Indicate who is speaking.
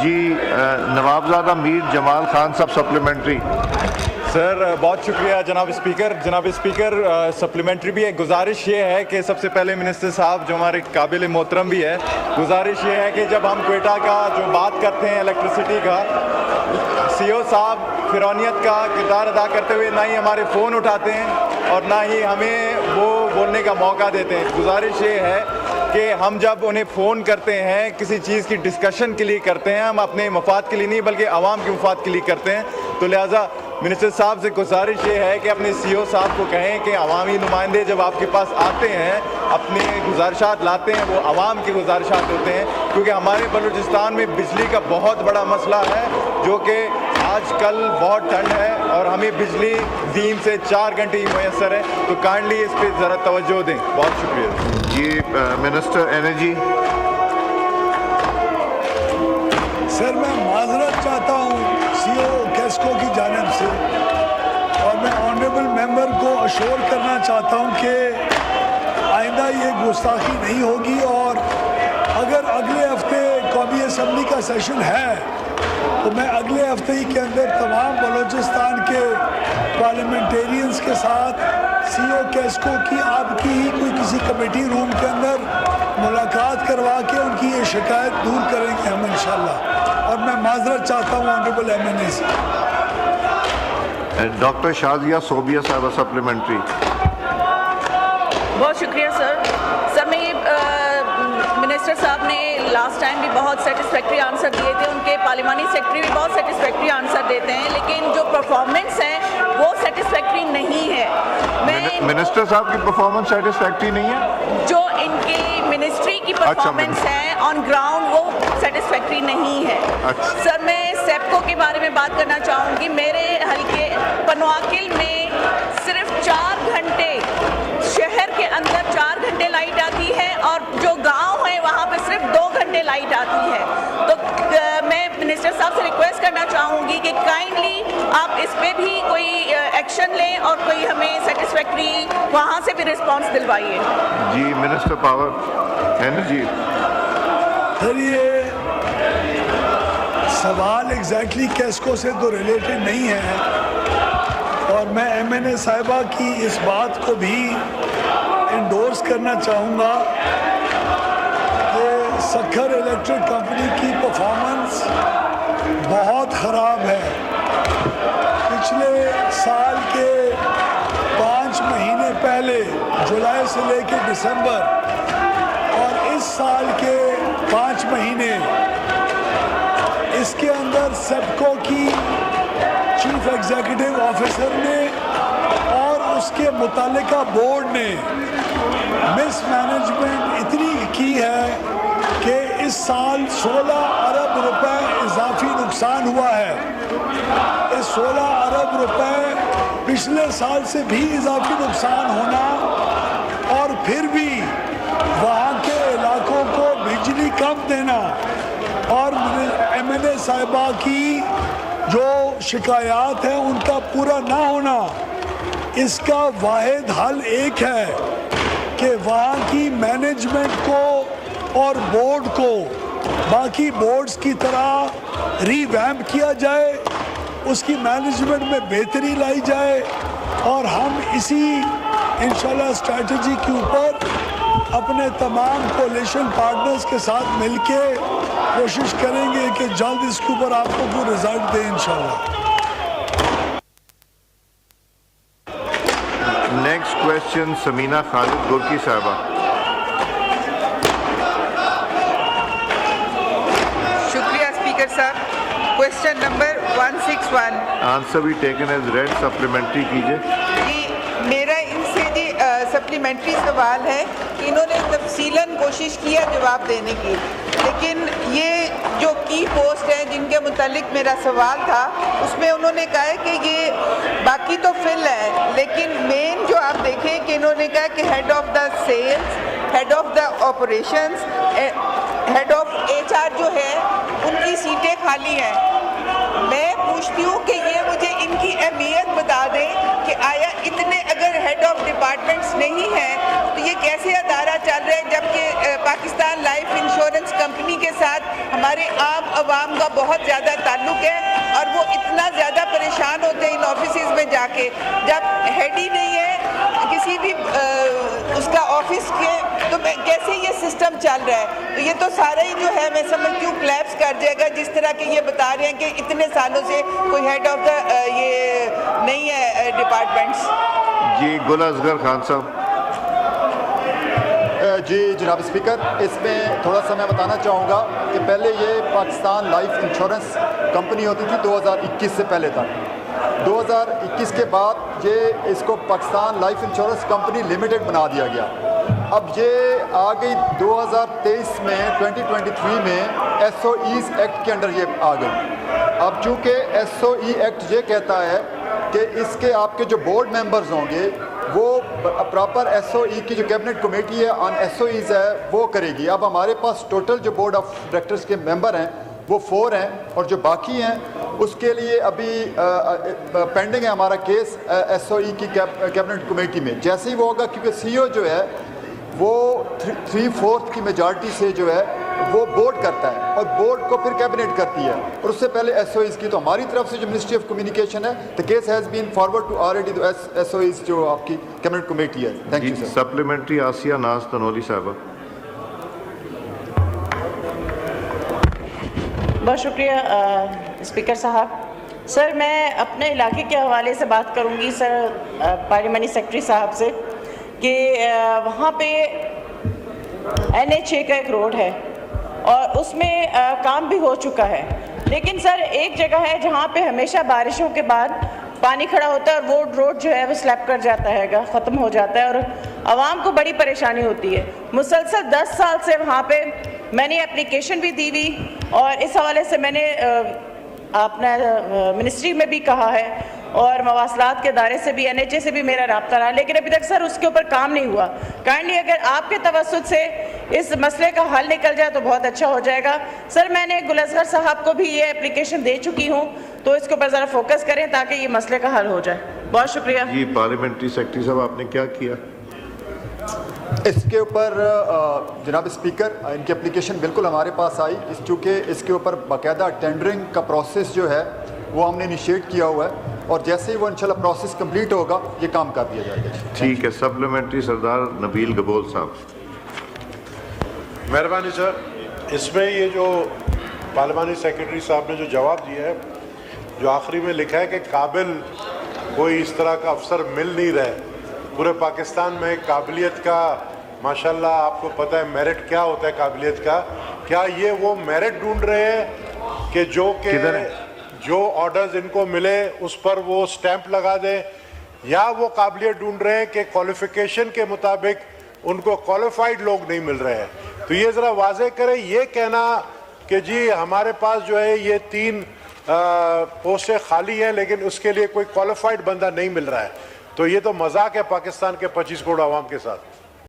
Speaker 1: जी नवाबजादा मीर जमाल खान साहब supplementary.
Speaker 2: Sir बहुत शुक्रिया जनाब स्पीकर। सप्लीमेंट्री भी है। गुजारिश ये है कि सबसे पहले मिनिस्टर साहब जो हमारे काबिल मोहतरम भी है, गुजारिश ये है कि जब हम क्वेटा का जो बात करते हैं इलेक्ट्रिसिटी का, सीओ साहब फिरौनियत का किरदार अदा करते हुए ना ही हमारे फ़ोन उठाते हैं और ना ही हमें वो बोलने का मौका देते हैं। गुजारिश ये है कि हम जब उन्हें फ़ोन करते हैं किसी चीज़ की डिस्कशन के लिए करते हैं, हम अपने मफाद के लिए नहीं बल्कि आवाम के मफाद के लिए करते हैं। तो लिहाजा मिनिस्टर साहब से गुजारिश ये है कि अपने सीओ साहब को कहें कि अवामी नुमाइंदे जब आपके पास आते हैं, अपने गुजारिशात लाते हैं, वो आवाम के गुजारिशात होते हैं, क्योंकि हमारे बलूचिस्तान में बिजली का बहुत बड़ा मसला है, जो कि आजकल बहुत ठंड है और हमें बिजली 3 से 4 घंटे ही मैसर है। तो काइंडली इस पर ज़रा तवज्जो दें। बहुत शुक्रिया
Speaker 1: जी। Minister energy.
Speaker 3: सर मैं माजरत चाहता हूँ सीओ कैस्को की जानिब से, और मैं ऑनरेबल मेंबर को अश्योर करना चाहता हूँ कि आइंदा ये गुस्ताखी नहीं होगी, और अगर अगले हफ्ते कौमी असम्बली का सेशन है तो मैं अगले हफ्ते ही के अंदर तमाम बलूचिस्तान के पार्लियामेंटेरियंस के साथ सीओ कैस्को की आपकी ही कोई किसी कमेटी रूम के अंदर मुलाकात करवा के उनकी ये शिकायत दूर करेंगे हम इंशाल्लाह। और मैं माजरत चाहता हूँ ऑनरेबल MNA से।
Speaker 1: डॉक्टर शाजिया सोबिया साहब सप्लीमेंट्री।
Speaker 4: बहुत शुक्रिया सर मैं मिनिस्टर साहब ने लास्ट टाइम भी बहुत सेटिस्फैक्ट्री आंसर दिए थे, उनके पार्लिमानी सेक्रेटरी भी बहुत सेटिस्फैक्ट्री आंसर देते हैं, लेकिन जो परफॉर्मेंस है वो सेटिस्फैक्ट्री नहीं है। मैं
Speaker 1: मिनिस्टर साहब की परफॉर्मेंस सेटिस्फैक्ट्री नहीं है,
Speaker 4: जो इनकी मिनिस्ट्री की परफॉर्मेंस है ऑन ग्राउंड वो सेटिस्फैक्ट्री नहीं है। सर मैं सेप्को के बारे में बात करना चाहूँगी। मेरे हल्के पनवाकिल में सिर्फ 4 घंटे, शहर के अंदर 4 घंटे लाइट आती है और जो गांव है वहाँ पे सिर्फ 2 घंटे लाइट आती है। तो मैं मिनिस्टर साहब से रिक्वेस्ट करना चाहूँगी कि काइंडली आप इस पे भी कोई एक्शन लें और कोई हमें सेटिस्फैक्ट्री वहाँ से भी रिस्पांस दिलवाइए।
Speaker 1: जी मिनिस्टर पावर एनर्जी।
Speaker 3: सर ये सवाल एग्जैक्टली कैस्को से तो रिलेटेड नहीं है, और मैं MNA साहिबा की इस बात को भी इंडोर्स करना चाहूँगा कि सक्खर इलेक्ट्रिक कंपनी की परफॉर्मेंस बहुत ख़राब है। पिछले साल के 5 महीने पहले जुलाई से लेकर दिसंबर और इस साल के 5 महीने इसके अंदर सेप्को की चीफ एग्जीक्यूटिव ऑफिसर ने और उसके मुतालिका बोर्ड ने मिसमैनेजमेंट इतनी की है कि इस साल 16 अरब रुपए इजाफी नुकसान हुआ है। इस 16 अरब रुपए पिछले साल से भी इजाफी नुकसान होना, और फिर भी वहाँ के इलाकों को बिजली कम देना, और MNA साहिबा की जो शिकायत है उनका पूरा ना होना, इसका वाहिद हल एक है कि वहाँ की मैनेजमेंट को और बोर्ड को बाकी बोर्ड्स की तरह रीवैम्प किया जाए, उसकी मैनेजमेंट में बेहतरी लाई जाए, और हम इसी इंशाल्लाह स्ट्रैटेजी के ऊपर अपने तमाम कोalition पार्टनर्स के साथ मिलके कोशिश करेंगे कि जल्द इसके ऊपर आपको कोई रिजल्ट दें इंशाल्लाह।
Speaker 1: नेक्स्ट क्वेश्चन समीना खालिद गुरकी साहबा।
Speaker 5: शुक्रिया स्पीकर साहब। Question number 161।
Speaker 1: आंसर भी टेकन एज रेड। सप्लीमेंट्री कीजिए।
Speaker 5: जी मेरा इनसे जी सप्लीमेंट्री सवाल है कि इन्होंने तफसीलन कोशिश किया जवाब देने की, लेकिन ये जो की पोस्ट है जिनके मुतालिक मेरा सवाल था उसमें उन्होंने कहा है कि ये बाकी तो फिल है, लेकिन मेन जो आप देखें कि इन्होंने कहा कि head of the sales, head of the operations, head of HR जो है उनकी सीटें खाली हैं। मैं पूछती हूँ कि ये मुझे इनकी अहमियत बता दें कि आया इतने अगर हेड ऑफ डिपार्टमेंट्स नहीं हैं तो ये कैसे अदारा चल रहा है, जबकि Pakistan life insurance insurance company के साथ हमारे आम आवाम का बहुत ज़्यादा ताल्लुक है और वो इतना ज़्यादा परेशान होते हैं इन ऑफिस में जाके, जब हेड ही नहीं है किसी भी उसका ऑफिस के, तो कैसे ये सिस्टम चल रहा है। तो ये तो सारा ही जो है मैं समझती हूँ क्लैप्स कर जाएगा, जिस तरह के ये बता रहे हैं कि इतने सालों से कोई हेड ऑफ द ये नहीं है डिपार्टमेंट्स।
Speaker 1: जी गुल असगर खान साहब।
Speaker 6: जी जनाब स्पीकर, इसमें थोड़ा सा मैं बताना चाहूँगा कि पहले ये पाकिस्तान लाइफ इंश्योरेंस कंपनी होती थी 2021 से पहले तक। 2021 के बाद ये इसको Pakistan life insurance company limited बना दिया गया। अब ये आ गई 2023 में 2023 में SOEs एक्ट के अंडर ये आ गई। अब चूँकि SOE एक्ट ये कहता है कि इसके आपके जो बोर्ड मेंबर्स होंगे वो प्रॉपर SOE की जो कैबिनेट कमेटी है ऑन SOEs है वो करेगी। अब हमारे पास टोटल जो बोर्ड ऑफ डायरेक्टर्स के मेंबर हैं वो 4 हैं और जो बाकी हैं उसके लिए अभी पेंडिंग है हमारा केस SOE की कैबिनेट कमेटी में। जैसे ही वो होगा, क्योंकि CEO जो है वो 3/4 की मेजॉरिटी से जो है वो बोर्ड करता है और बोर्ड को फिर कैबिनेट करती है और उससे पहले SOEs की। तो हमारी तरफ से जो मिनिस्ट्री ऑफ कम्युनिकेशन है, the case has been forward to already SOEs जो आपकी कैबिनेट कमेटी है। Thank you sir.
Speaker 1: Supplementary Asiya Naz Tanoli साहब।
Speaker 7: बहुत शुक्रिया स्पीकर साहब। सर मैं अपने इलाके के हवाले से बात करूंगी सर पार्लियामेंट्री सेक्रेटरी साहब से कि वहाँ पे NH का एक रोड है और उसमें काम भी हो चुका है, लेकिन सर एक जगह है जहाँ पे हमेशा बारिशों के बाद पानी खड़ा होता है और वो रोड जो है वो स्लैप कर जाता है, ख़त्म हो जाता है और आवाम को बड़ी परेशानी होती है। मुसलसल 10 साल से वहाँ पे मैंने एप्लीकेशन भी दी हुई और इस हवाले से मैंने अपना मिनिस्ट्री में भी कहा है और मवासलात के दायरे से भी NHA से भी मेरा रब्ता रहा, लेकिन अभी तक सर उसके ऊपर काम नहीं हुआ। काइंडली अगर आपके तवस्सुत से इस मसले का हल निकल जाए तो बहुत अच्छा हो जाएगा। सर मैंने गुल असगर साहब को भी ये एप्लीकेशन दे चुकी हूँ, तो इसके ऊपर ज़रा फोकस करें ताकि ये मसले का हल हो जाए। बहुत शुक्रिया।
Speaker 1: जी पार्लियामेंट्री सेक्रेटरी साहब आपने क्या किया
Speaker 6: इसके ऊपर? जनाब स्पीकर, इनकी एप्लीकेशन बिल्कुल हमारे पास आई, चूँकि इसके ऊपर बाकायदा टेंडरिंग का प्रोसेस जो है वो हमने इनिशिएट किया हुआ है और जैसे ही वो इंशाल्लाह प्रोसेस कंप्लीट होगा ये काम कर दिया जाएगा।
Speaker 1: ठीक है। सप्लीमेंट्री सरदार नबील गबोल साहब।
Speaker 8: मेहरबानी सर, इसमें ये जो पार्लियामेंट्री सेक्रेटरी साहब ने जो जवाब दिया है, जो आखिरी में लिखा है कि काबिल कोई इस तरह का अफसर मिल नहीं रहे पूरे पाकिस्तान में। काबिलियत का माशाल्लाह आपको पता है मेरिट क्या होता है काबिलियत का। क्या ये वो मेरिट ढूंढ रहे हैं कि जो ऑर्डर्स इनको मिले उस पर वो स्टैंप लगा दें, या वो काबिलियत ढूंढ रहे हैं कि क्वालिफिकेशन के मुताबिक उनको क्वालिफाइड लोग नहीं मिल रहे हैं? तो ये ज़रा वाज़ेह करें। ये कहना कि जी हमारे पास जो है ये 3 पोस्टें खाली हैं लेकिन उसके लिए कोई क्वालिफाइड बंदा नहीं मिल रहा है, तो ये तो मजाक है पाकिस्तान के 25 करोड़ आवाम के साथ।